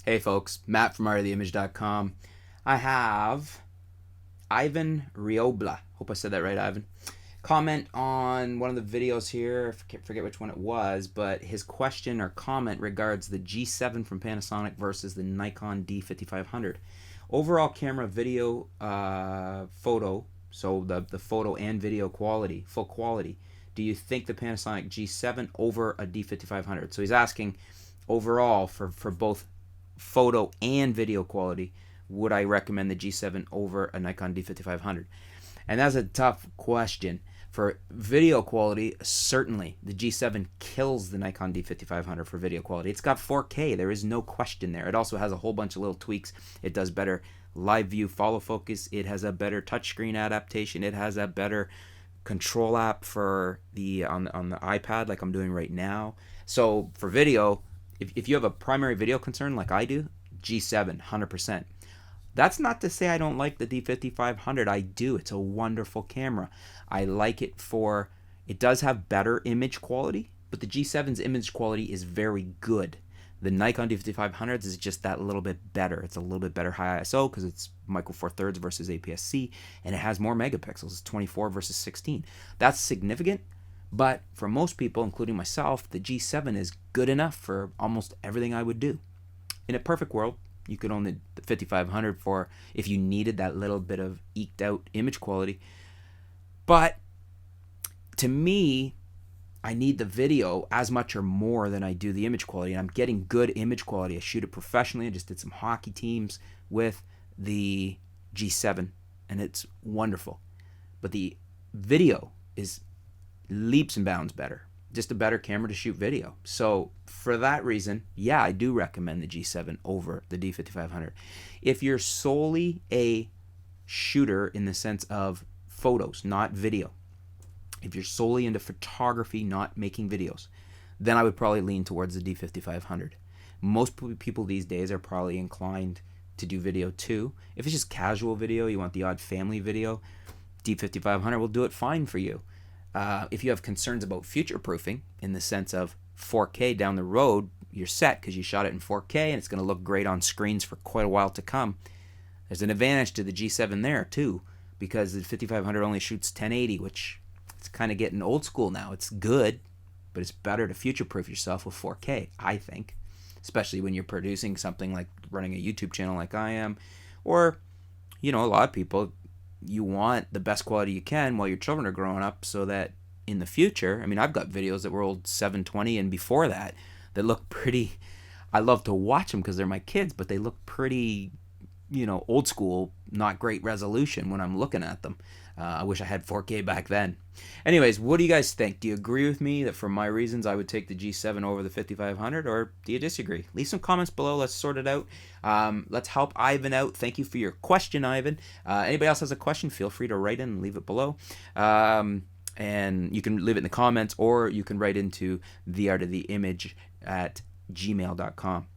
Hey folks, Matt from artoftheimage.com. I have Ivan Riobla. Hope I said that right, Ivan. Comment on one of the videos here. I forget which one it was, but his question or comment regards the G7 from Panasonic versus the Nikon D5500. Overall camera video photo, so the photo and video quality, full quality. Do you think the Panasonic G7 over a D5500? So he's asking overall for both photo and video quality, would I recommend the G7 over a Nikon D5500? And that's a tough question. For video quality, certainly the G7 kills the Nikon D5500 for video quality. It's got 4K, there is no question there. It also has a whole bunch of little tweaks. It does better live view follow focus. It has a better touchscreen adaptation. It has a better control app for the on the iPad like I'm doing right now. So for video, if you have a primary video concern like I do, G7, 100%. That's not to say I don't like the D5500. I do. It's a wonderful camera. I like it for, it does have better image quality, but the G7's image quality is very good. The Nikon D5500s is just that little bit better. It's a little bit better high ISO because it's micro four thirds versus APS-C, and it has more megapixels. It's 24 versus 16. That's significant. But for most people, including myself, the G7 is good enough for almost everything I would do. In a perfect world, you could own the 5500 for if you needed that little bit of eked out image quality. But to me, I need the video as much or more than I do the image quality. And I'm getting good image quality. I shoot it professionally. I just did some hockey teams with the G7, and it's wonderful. But the video is leaps and bounds better. Just a better camera to shoot video. So for that reason, yeah, I do recommend the G7 over the D5500. If you're solely a shooter in the sense of photos, not video, if you're solely into photography, not making videos, then I would probably lean towards the D5500. Most people these days are probably inclined to do video too. If it's just casual video, you want the odd family video, D5500 will do it fine for you. If you have concerns about future proofing in the sense of 4K down the road, you're set because you shot it in 4K and it's going to look great on screens for quite a while to come. There's an advantage to the G7 there too, because the 5500 only shoots 1080, which it's kind of getting old school now. It's good, but it's better to future proof yourself with 4K, I think, especially when you're producing something like running a YouTube channel like I am, or a lot of people, you want the best quality you can while your children are growing up so that in the future, I've got videos that were old 720 and before that look pretty, I love to watch them because they're my kids, but they look pretty, old school, not great resolution when I'm looking at them. I wish I had 4K back then. Anyways, what do you guys think? Do you agree with me that for my reasons I would take the G7 over the 5500, or do you disagree? Leave some comments below. Let's sort it out. Let's help Ivan out. Thank you for your question, Ivan. Anybody else has a question, feel free to write in and leave it below. And you can leave it in the comments, or you can write into theartoftheimage@gmail.com.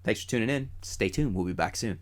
Thanks for tuning in. Stay tuned. We'll be back soon.